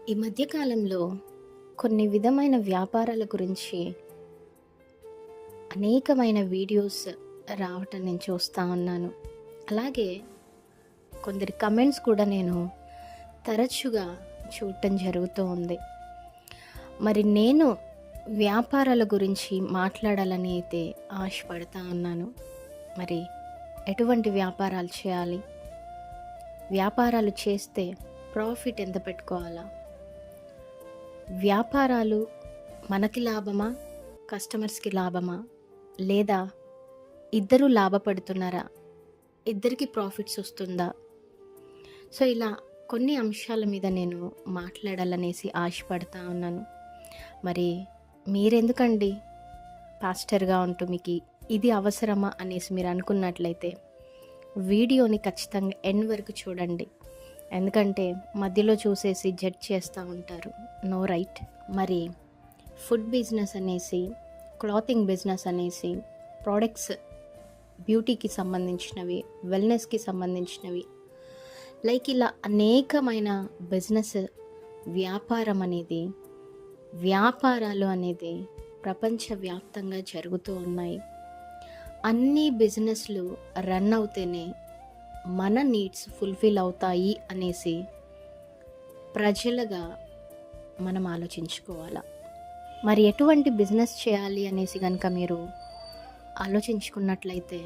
ఈ మధ్య కాలంలో కొన్ని విధమైన వ్యాపారాల గురించి అనేకమైన వీడియోస్ రావటం నేను చూస్తూ ఉన్నాను. అలాగే కొందరి కమెంట్స్ కూడా నేను తరచుగా చూడటం జరుగుతూ ఉంది. మరి నేను వ్యాపారాల గురించి మాట్లాడాలని అయితే ఆశపడతా ఉన్నాను. మరి ఎటువంటి వ్యాపారాలు చేయాలి? వ్యాపారాలు చేస్తే ప్రాఫిట్ ఎంత పెట్టుకోవాలా? వ్యాపారాలు మనకి లాభమా, కస్టమర్స్కి లాభమా, లేదా ఇద్దరు లాభపడుతున్నారా, ఇద్దరికి ప్రాఫిట్స్ వస్తుందా? సో ఇలా కొన్ని అంశాల మీద నేను మాట్లాడాలనేసి ఆశపడతా ఉన్నాను. మరి మీరెందుకండి పాస్టర్గా ఉంటూ మీకు ఇది అవసరమా అనేసి మీరు అనుకున్నట్లయితే వీడియోని ఖచ్చితంగా ఎండ్ వరకు చూడండి. ఎందుకంటే మధ్యలో చూసేసి జడ్జ్ చేస్తూ ఉంటారు. No right. మరి ఫుడ్ బిజినెస్ అనేసి, క్లాతింగ్ బిజినెస్ అనేసి, ప్రోడక్ట్స్ బ్యూటీకి సంబంధించినవి, వెల్నెస్కి సంబంధించినవి, లైక్ ఇలా అనేకమైన బిజినెస్ వ్యాపారాలు అనేది ప్రపంచవ్యాప్తంగా జరుగుతూ ఉన్నాయి. అన్ని బిజినెస్లు రన్ అవుతేనే మన నీడ్స్ ఫుల్ఫిల్ అవుతాయి అనేసి ప్రజలుగా మనం ఆలోచించుకోవాలా. మరి ఎటువంటి బిజినెస్ చేయాలి అనేసి కనుక మీరు ఆలోచించుకున్నట్లయితే